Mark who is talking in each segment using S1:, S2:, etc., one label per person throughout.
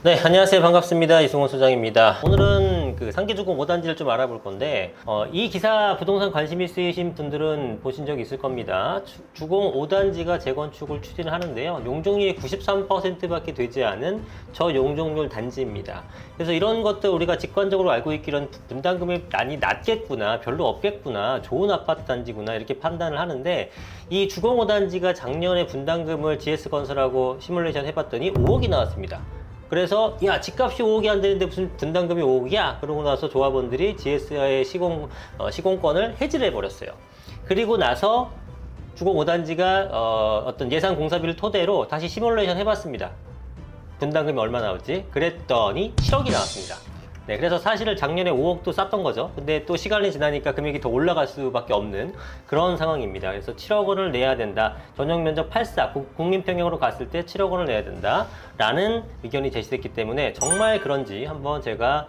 S1: 네, 안녕하세요. 반갑습니다. 이승원 소장입니다. 오늘은 그 상계주공 5단지를 좀 알아볼 건데, 이 기사 부동산 관심 있으신 분들은 보신 적 있을 겁니다. 주공 5단지가 재건축을 추진하는데요. 용적률이 93%밖에 되지 않은 저용적률 단지입니다. 그래서 이런 것들 우리가 직관적으로 알고 있기로는 분담금이 많이 낮겠구나, 별로 없겠구나, 좋은 아파트 단지구나 이렇게 판단을 하는데, 이 주공 5단지가 작년에 분담금을 GS건설하고 시뮬레이션 해봤더니 5억이 나왔습니다. 그래서 야, 집값이 5억이 안 되는데 무슨 분담금이 5억이야? 그러고 나서 조합원들이 GS의 시공권을 해지를 해버렸어요. 그리고 나서 주공 5단지가 어떤 예산 공사비를 토대로 다시 시뮬레이션 해봤습니다. 분담금이 얼마 나올지. 그랬더니 7억이 나왔습니다. 네, 그래서 사실은 작년에 5억도 쌌던 거죠. 근데 또 시간이 지나니까 금액이 더 올라갈 수밖에 없는 그런 상황입니다. 그래서 7억 원을 내야 된다. 전용 면적 8사, 국민평형으로 갔을 때 7억 원을 내야 된다. 라는 의견이 제시됐기 때문에 정말 그런지 한번 제가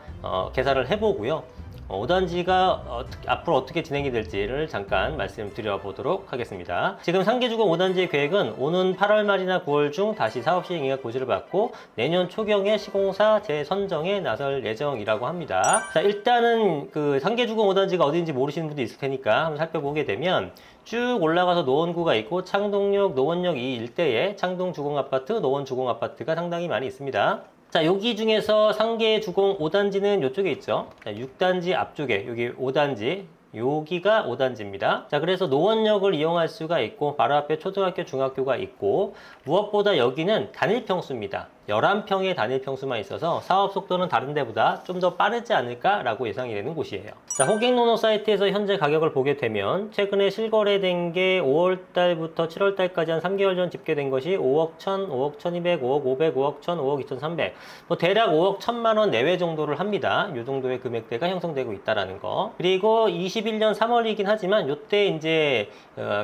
S1: 계산을 해보고요. 5단지가 앞으로 어떻게 진행이 될지를 잠깐 말씀드려보도록 하겠습니다. 지금 상계주공 5단지의 계획은 오는 8월 말이나 9월 중 다시 사업 시행 계획 고지를 받고 내년 초경에 시공사 재선정에 나설 예정이라고 합니다. 자, 일단은 그 상계주공 5단지가 어딘지 모르시는 분도 있을 테니까 한번 살펴보게 되면 쭉 올라가서 노원구가 있고 창동역, 노원역 이 일대에 창동 주공아파트, 노원 주공아파트가 상당히 많이 있습니다. 자, 여기 중에서 상계 주공 5단지는 이쪽에 있죠. 자, 6단지 앞쪽에 여기 5단지, 여기가 5단지입니다. 자, 그래서 노원역을 이용할 수가 있고 바로 앞에 초등학교, 중학교가 있고 무엇보다 여기는 단일평수입니다. 11평의 단일평수만 있어서 사업 속도는 다른 데보다 좀 더 빠르지 않을까라고 예상이 되는 곳이에요. 자, 호갱노노 사이트에서 현재 가격을 보게 되면 최근에 실거래된 게 5월달부터 7월달까지 한 3개월 전 집계된 것이 5억 1000, 5억 1200, 5억 500, 5억 1000, 5억 2300 뭐 대략 5억 1000만 원 내외 정도를 합니다. 이 정도의 금액대가 형성되고 있다라는 거. 그리고 21년 3월이긴 하지만 이때 이제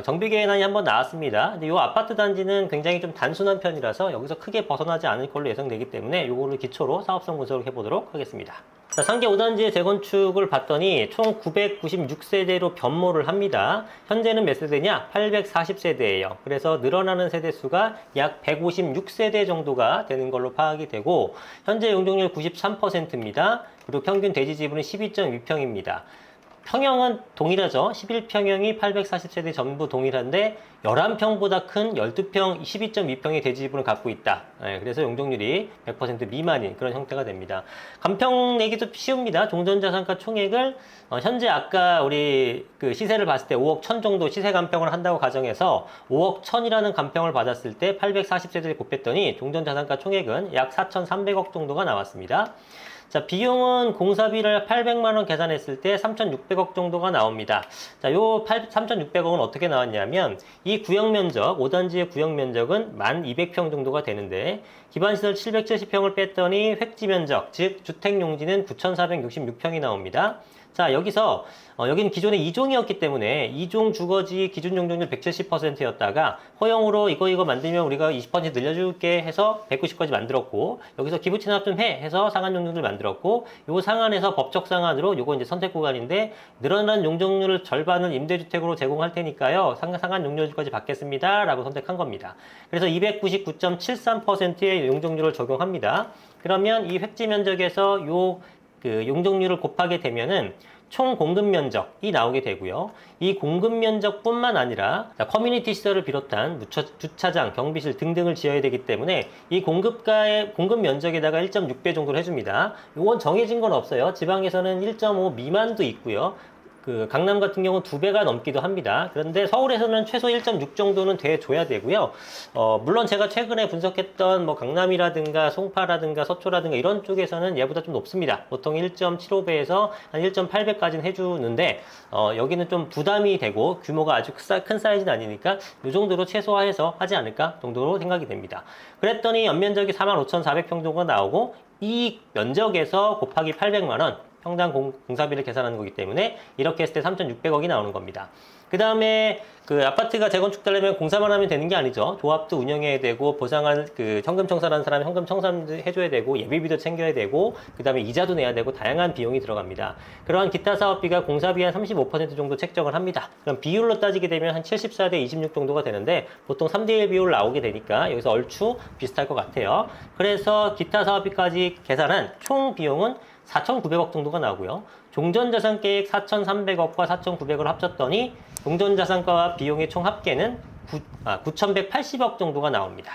S1: 정비 계획안이 한번 나왔습니다. 근데 이 아파트 단지는 굉장히 좀 단순한 편이라서 여기서 크게 벗어나지 않을 걸로 예상되기 때문에 이거를 기초로 사업성 분석을 해보도록 하겠습니다. 자, 상계 5단지의 재건축을 봤더니 총 996세대로 변모를 합니다. 현재는 몇 세대냐? 840세대예요. 그래서 늘어나는 세대수가 약 156세대 정도가 되는 걸로 파악이 되고 현재 용적률 93%입니다. 그리고 평균 대지 지분은 12.2평입니다. 평형은 동일하죠. 11평형이 840세대 전부 동일한데 11평보다 큰 12평, 12.2평의 대지 지분을 갖고 있다. 네, 그래서 용적률이 100% 미만인 그런 형태가 됩니다. 감평 내기도 쉬웁니다. 종전자산가 총액을 현재 아까 우리 그 시세를 봤을 때 5억 1000 정도 시세 감평을 한다고 가정해서 5억 1000이라는 감평을 받았을 때 840세대를 곱했더니 종전자산가 총액은 약 4300억 정도가 나왔습니다. 자, 비용은 공사비를 800만원 계산했을 때 3,600억 정도가 나옵니다. 자, 요 3,600억은 어떻게 나왔냐면, 이 구역 면적, 5단지의 구역 면적은 1200평 정도가 되는데, 기반시설 770평을 뺐더니 획지 면적, 즉, 주택용지는 9,466평이 나옵니다. 자, 여기서 여기는 기존에 2종이었기 때문에 2종 주거지 기준 용적률 170%였다가 허용으로 이거 만들면 우리가 20% 늘려줄게 해서 190까지 만들었고 여기서 기부 취납 좀 해 해서 상한 용적률을 만들었고 요 상한에서 법적 상한으로 요거 이제 선택 구간인데 늘어난 용적률 절반을 임대주택으로 제공할 테니까요 상한 용적률까지 받겠습니다 라고 선택한 겁니다. 그래서 299.73%의 용적률을 적용합니다. 그러면 이 획지 면적에서 그 용적률을 곱하게 되면은 총 공급 면적이 나오게 되고요. 이 공급 면적뿐만 아니라 커뮤니티 시설을 비롯한 주차장, 경비실 등등을 지어야 되기 때문에 이 공급 면적에다가 1.6배 정도를 해줍니다. 이건 정해진 건 없어요. 지방에서는 1.5 미만도 있고요. 그 강남 같은 경우는 2배가 넘기도 합니다. 그런데 서울에서는 최소 1.6 정도는 돼줘야 되고요. 물론 제가 최근에 분석했던 뭐 강남이라든가 송파라든가 서초라든가 이런 쪽에서는 얘보다 좀 높습니다. 보통 1.75배에서 한 1.8배까지는 해주는데 여기는 좀 부담이 되고 규모가 아주 큰 사이즈는 아니니까 이 정도로 최소화해서 하지 않을까 정도로 생각이 됩니다. 그랬더니 연면적이 45,400평 정도가 나오고 이 면적에서 곱하기 800만 원 평당 공사비를 계산하는 거기 때문에 이렇게 했을 때 3,600억이 나오는 겁니다. 그 다음에 그 아파트가 재건축되려면 공사만 하면 되는 게 아니죠. 조합도 운영해야 되고, 보상한 그 현금 청산하는 사람이 현금 청산 해줘야 되고, 예비비도 챙겨야 되고, 그 다음에 이자도 내야 되고, 다양한 비용이 들어갑니다. 그러한 기타 사업비가 공사비 한 35% 정도 책정을 합니다. 그럼 비율로 따지게 되면 한 74대 26 정도가 되는데, 보통 3대1 비율 나오게 되니까 여기서 얼추 비슷할 것 같아요. 그래서 기타 사업비까지 계산한 총 비용은 4,900억 정도가 나오고요. 종전자산계획 4,300억과 4,900억을 합쳤더니 종전자산가와 비용의 총 합계는 9,180억 정도가 나옵니다.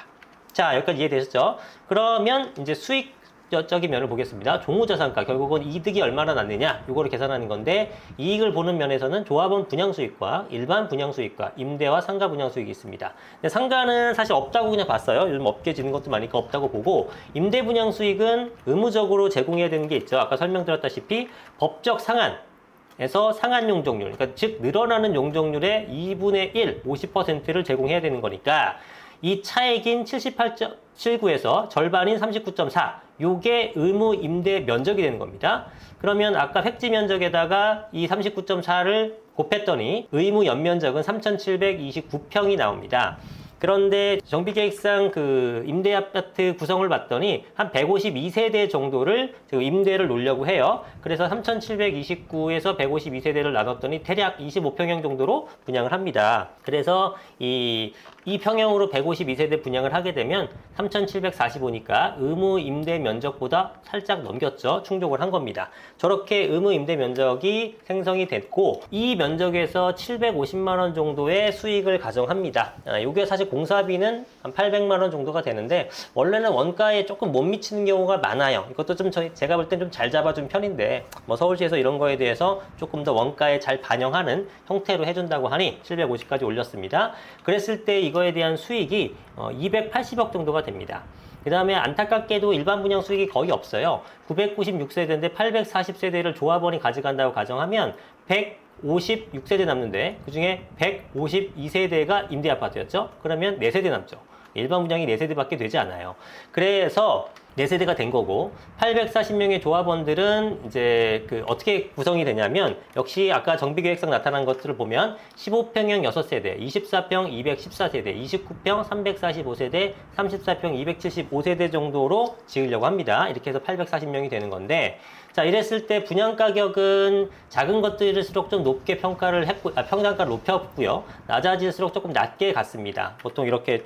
S1: 자, 여기까지 이해되셨죠? 그러면 이제 수익적인 면을 보겠습니다. 종후자산가, 결국은 이득이 얼마나 났느냐, 이거를 계산하는 건데, 이익을 보는 면에서는 조합원 분양수익과 일반 분양수익과 임대와 상가 분양수익이 있습니다. 근데 상가는 사실 없다고 그냥 봤어요. 요즘 업계 지는 것도 많으니까 없다고 보고, 임대 분양수익은 의무적으로 제공해야 되는 게 있죠. 아까 설명드렸다시피 법적 상한에서 상한 용적률, 그러니까 즉 늘어나는 용적률의 2분의 1, 50%를 제공해야 되는 거니까 이 차액인 78.79에서 절반인 39.4, 요게 의무 임대 면적이 되는 겁니다. 그러면 아까 획지 면적에다가 이 39.4를 곱했더니 의무 연면적은 3,729평이 나옵니다. 그런데 정비계획상 그 임대 아파트 구성을 봤더니 한 152세대 정도를 임대를 놓으려고 해요. 그래서 3,729에서 152세대를 나눴더니 대략 25평형 정도로 분양을 합니다. 그래서 이 평형으로 152세대 분양을 하게 되면 3,745니까 의무 임대 면적보다 살짝 넘겼죠. 충족을 한 겁니다. 저렇게 의무 임대 면적이 생성이 됐고, 이 면적에서 750만 원 정도의 수익을 가정합니다. 이게 사실 공사비는 한 800만 원 정도가 되는데, 원래는 원가에 조금 못 미치는 경우가 많아요. 이것도 좀 제가 볼 땐 좀 잘 잡아준 편인데, 뭐 서울시에서 이런 거에 대해서 조금 더 원가에 잘 반영하는 형태로 해준다고 하니 750까지 올렸습니다. 그랬을 때 이거에 대한 수익이 280억 정도가 됩니다. 그 다음에 안타깝게도 일반 분양 수익이 거의 없어요. 996세대인데 840세대를 조합원이 가져간다고 가정하면 156세대 남는데, 그 중에 152세대가 임대 아파트였죠? 그러면 4세대 남죠. 일반 분양이 4세대밖에 되지 않아요. 그래서 4세대가 된 거고, 840명의 조합원들은 이제 어떻게 구성이 되냐면, 역시 아까 정비계획상 나타난 것들을 보면 15평형 6세대, 24평 214세대, 29평 345세대, 34평 275세대 정도로 지으려고 합니다. 이렇게 해서 840명이 되는 건데, 자, 이랬을 때 분양 가격은 작은 것들일수록 좀 높게 평가를 했고, 평당가를 높였고요. 낮아질수록 조금 낮게 갔습니다. 보통 이렇게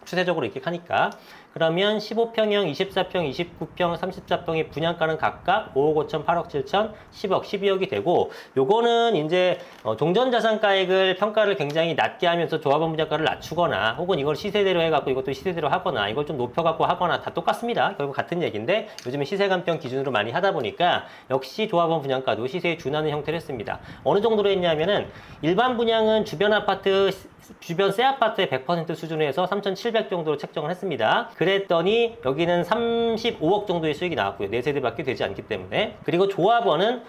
S1: 추세적으로 이렇게 하니까. 그러면 15평형, 24평, 29평, 34평의 분양가는 각각 5억 5천, 8억 7천, 10억, 12억이 되고, 요거는 이제 종전자산가액을 평가를 굉장히 낮게 하면서 조합원 분양가를 낮추거나, 혹은 이걸 시세대로 해갖고 이것도 시세대로 하거나, 이걸 좀 높여갖고 하거나 다 똑같습니다. 결국 같은 얘기인데, 요즘에 시세간평 기준으로 많이 하다 보니까 역시 조합원 분양가도 시세에 준하는 형태를 했습니다. 어느 정도로 했냐면은, 일반 분양은 주변 새 아파트의 100% 수준으로 해서 3,700 정도로 책정을 했습니다. 그랬더니 여기는 35억 정도의 수익이 나왔고요. 4세대밖에 되지 않기 때문에. 그리고 조합원은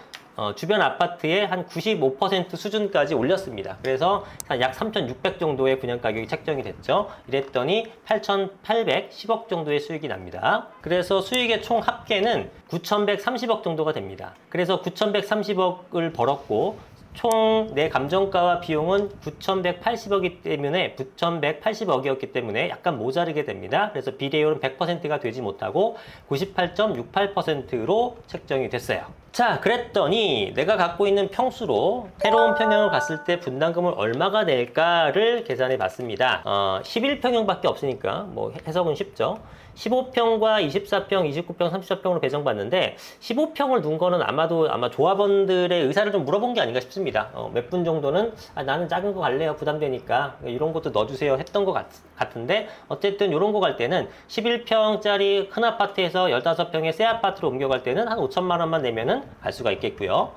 S1: 주변 아파트의 한 95% 수준까지 올렸습니다. 그래서 한 약 3,600 정도의 분양 가격이 책정이 됐죠. 이랬더니 8,810억 정도의 수익이 납니다. 그래서 수익의 총 합계는 9,130억 정도가 됩니다. 그래서 9,130억을 벌었고, 총 내 감정가와 비용은 9,180억이기 때문에 9,180억이었기 때문에 약간 모자르게 됩니다. 그래서 비례율은 100%가 되지 못하고 98.68%로 책정이 됐어요. 자, 그랬더니 내가 갖고 있는 평수로 새로운 평형을 갔을 때 분담금을 얼마가 낼까를 계산해 봤습니다. 11평형밖에 없으니까 뭐 해석은 쉽죠. 15평과 24평, 29평, 34평으로 배정받는데, 15평을 둔 거는 아마 조합원들의 의사를 좀 물어본 게 아닌가 싶습니다. 몇 분 정도는 나는 작은 거 갈래요, 부담되니까 이런 것도 넣어주세요 했던 것 같은데, 어쨌든 이런 거 갈 때는 11평짜리 큰 아파트에서 15평의 새 아파트로 옮겨갈 때는 한 5천만 원만 내면은 갈 수가 있겠고요.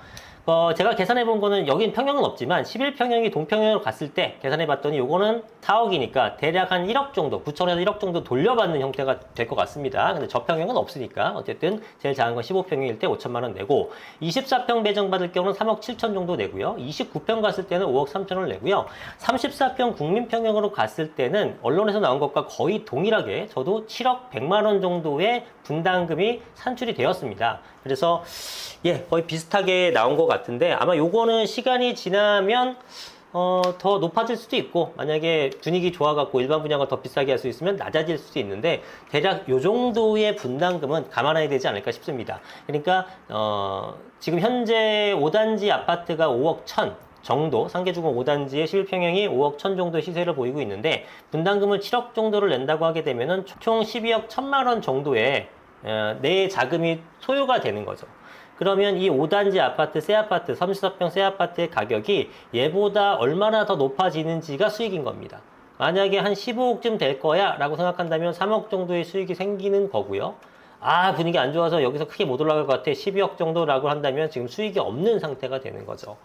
S1: 제가 계산해 본 거는, 여긴 평형은 없지만 11평형이 동평형으로 갔을 때 계산해 봤더니 요거는 4억이니까 대략 한 1억 정도, 9천에서 1억 정도 돌려받는 형태가 될 것 같습니다. 근데 저평형은 없으니까 어쨌든 제일 작은 건 15평일 때 5천만 원 내고, 24평 배정받을 경우는 3억 7천 정도 내고요. 29평 갔을 때는 5억 3천을 내고요. 34평 국민평형으로 갔을 때는 언론에서 나온 것과 거의 동일하게 저도 7억 100만 원 정도의 분담금이 산출이 되었습니다. 그래서 거의 비슷하게 나온 것 같은데, 아마 요거는 시간이 지나면 더 높아질 수도 있고, 만약에 분위기 좋아갖고 일반 분양을 더 비싸게 할 수 있으면 낮아질 수도 있는데, 대략 요 정도의 분담금은 감안해야 되지 않을까 싶습니다. 그러니까 지금 현재 5단지 아파트가 5억 1천 정도, 상계주공 5단지의 11평형이 5억 1천 정도의 시세를 보이고 있는데, 분담금을 7억 정도를 낸다고 하게 되면은 총 12억 1천만 원 정도의 내 자금이 소요가 되는 거죠. 그러면 이 5단지 아파트, 새 아파트, 34평 새 아파트의 가격이 얘보다 얼마나 더 높아지는지가 수익인 겁니다. 만약에 한 15억쯤 될 거야 라고 생각한다면 3억 정도의 수익이 생기는 거고요. 분위기 안 좋아서 여기서 크게 못 올라갈 것 같아, 12억 정도라고 한다면 지금 수익이 없는 상태가 되는 거죠.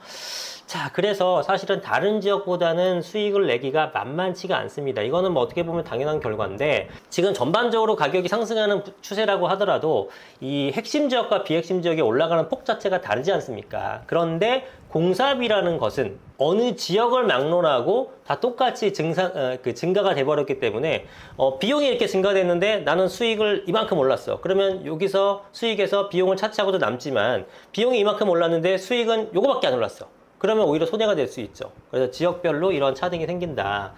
S1: 자, 그래서 사실은 다른 지역보다는 수익을 내기가 만만치가 않습니다. 이거는 뭐 어떻게 보면 당연한 결과인데, 지금 전반적으로 가격이 상승하는 추세라고 하더라도 이 핵심 지역과 비핵심 지역에 올라가는 폭 자체가 다르지 않습니까? 그런데 공사비라는 것은 어느 지역을 막론하고 다 똑같이 증가가 돼버렸기 때문에 비용이 이렇게 증가됐는데 나는 수익을 이만큼 올랐어. 그러면 여기서 수익에서 비용을 차치하고도 남지만, 비용이 이만큼 올랐는데 수익은 요거밖에 안 올랐어. 그러면 오히려 손해가 될 수 있죠. 그래서 지역별로 이런 차등이 생긴다.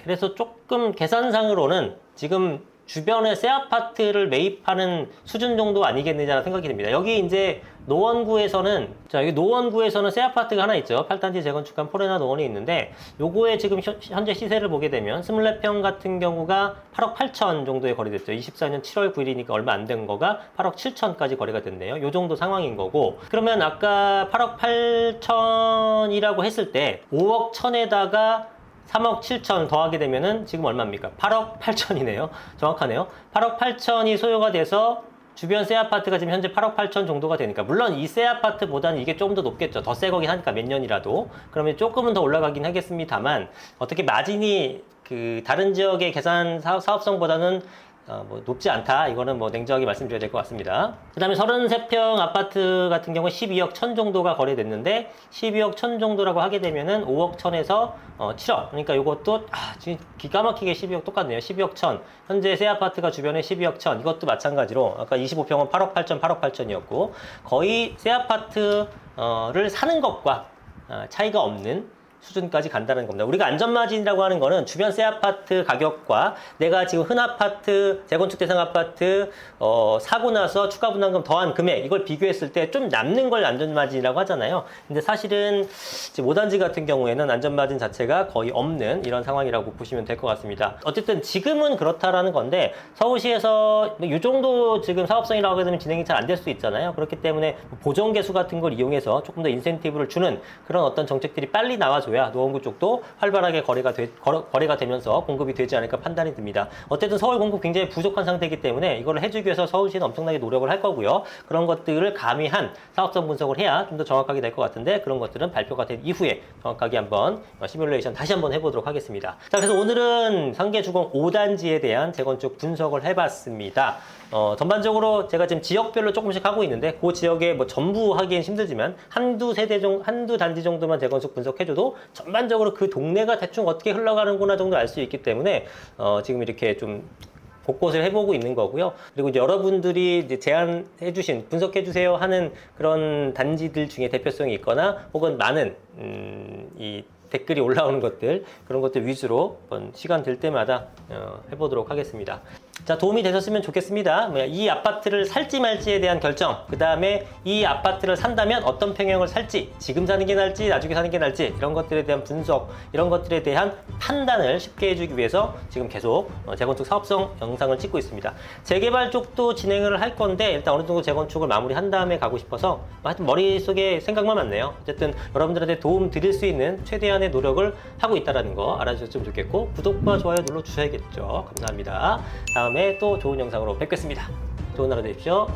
S1: 그래서 조금 계산상으로는 지금 주변에 새 아파트를 매입하는 수준 정도 아니겠느냐는 생각이 듭니다. 여기 이제 노원구에서는, 여기 노원구에서는 새 아파트가 하나 있죠. 8단지 재건축한 포레나 노원이 있는데, 요거에 지금 현재 시세를 보게 되면 24평 같은 경우가 8억 8천 정도에 거래됐죠. 24년 7월 9일이니까 얼마 안 된 거가 8억 7천까지 거래가 됐네요. 요 정도 상황인 거고, 그러면 아까 8억 8천이라고 했을 때 5억 1천에다가 3억 7천 더하게 되면은 지금 얼마입니까? 8억 8천이네요. 정확하네요. 8억 8천이 소요가 돼서 주변 새 아파트가 지금 현재 8억 8천 정도가 되니까, 물론 이 새 아파트보다는 이게 조금 더 높겠죠. 더 새 거긴 하니까 몇 년이라도. 그러면 조금은 더 올라가긴 하겠습니다만, 어떻게 마진이 다른 지역의 계산 사업성보다는 뭐 높지 않다. 이거는 뭐 냉정하게 말씀드려야 될 것 같습니다. 그 다음에 33평 아파트 같은 경우 12억 1천 정도가 거래됐는데, 12억 1천 정도라고 하게 되면은 5억 1천에서 7억. 그러니까 이것도 지금 기가 막히게 12억 똑같네요. 12억 1천. 현재 새 아파트가 주변에 12억 1천. 이것도 마찬가지로 아까 25평은 8억 8천, 8억 8천이었고, 거의 새 아파트를 사는 것과 차이가 없는 수준까지 간다는 겁니다. 우리가 안전마진이라고 하는 거는 주변 새 아파트 가격과 내가 지금 흔 아파트, 재건축 대상 아파트 사고 나서 추가 분담금 더한 금액, 이걸 비교했을 때 좀 남는 걸 안전마진이라고 하잖아요. 근데 사실은 지금 5단지 같은 경우에는 안전마진 자체가 거의 없는 이런 상황이라고 보시면 될 것 같습니다. 어쨌든 지금은 그렇다라는 건데, 서울시에서 이 정도 지금 사업성이라고 하게 되면 진행이 잘 안 될 수 있잖아요. 그렇기 때문에 보정개수 같은 걸 이용해서 조금 더 인센티브를 주는 그런 어떤 정책들이 빨리 나와줘야 노원구 쪽도 활발하게 거래가 되면서 공급이 되지 않을까 판단이 듭니다. 어쨌든 서울 공급 굉장히 부족한 상태이기 때문에 이걸 해주기 위해서 서울시는 엄청나게 노력을 할 거고요. 그런 것들을 가미한 사업성 분석을 해야 좀 더 정확하게 될 것 같은데, 그런 것들은 발표가 된 이후에 정확하게 한번 시뮬레이션 다시 한번 해보도록 하겠습니다. 자, 그래서 오늘은 상계주공 5단지에 대한 재건축 분석을 해봤습니다. 전반적으로 제가 지금 지역별로 조금씩 하고 있는데, 그 지역에 뭐 전부 하기엔 힘들지만 한두 단지 정도만 재건축 분석해줘도 전반적으로 그 동네가 대충 어떻게 흘러가는구나 정도 알 수 있기 때문에 지금 이렇게 좀 곳곳을 해보고 있는 거고요. 그리고 이제 여러분들이 이제 제안해주신, 분석해주세요 하는 그런 단지들 중에 대표성이 있거나 혹은 많은 이 댓글이 올라오는 것들, 그런 것들 위주로 시간 될 때마다 해보도록 하겠습니다. 자, 도움이 되셨으면 좋겠습니다. 이 아파트를 살지 말지에 대한 결정, 그 다음에 이 아파트를 산다면 어떤 평형을 살지, 지금 사는 게 나을지 나중에 사는 게 나을지, 이런 것들에 대한 분석, 이런 것들에 대한 판단을 쉽게 해주기 위해서 지금 계속 재건축 사업성 영상을 찍고 있습니다. 재개발 쪽도 진행을 할 건데, 일단 어느 정도 재건축을 마무리한 다음에 가고 싶어서 하여튼 머릿속에 생각만 많네요. 어쨌든 여러분들한테 도움 드릴 수 있는 최대한의 노력을 하고 있다는 거 알아주셨으면 좋겠고, 구독과 좋아요 눌러주셔야겠죠. 감사합니다. 다음에 또 좋은 영상으로 뵙겠습니다. 좋은 하루 되십시오.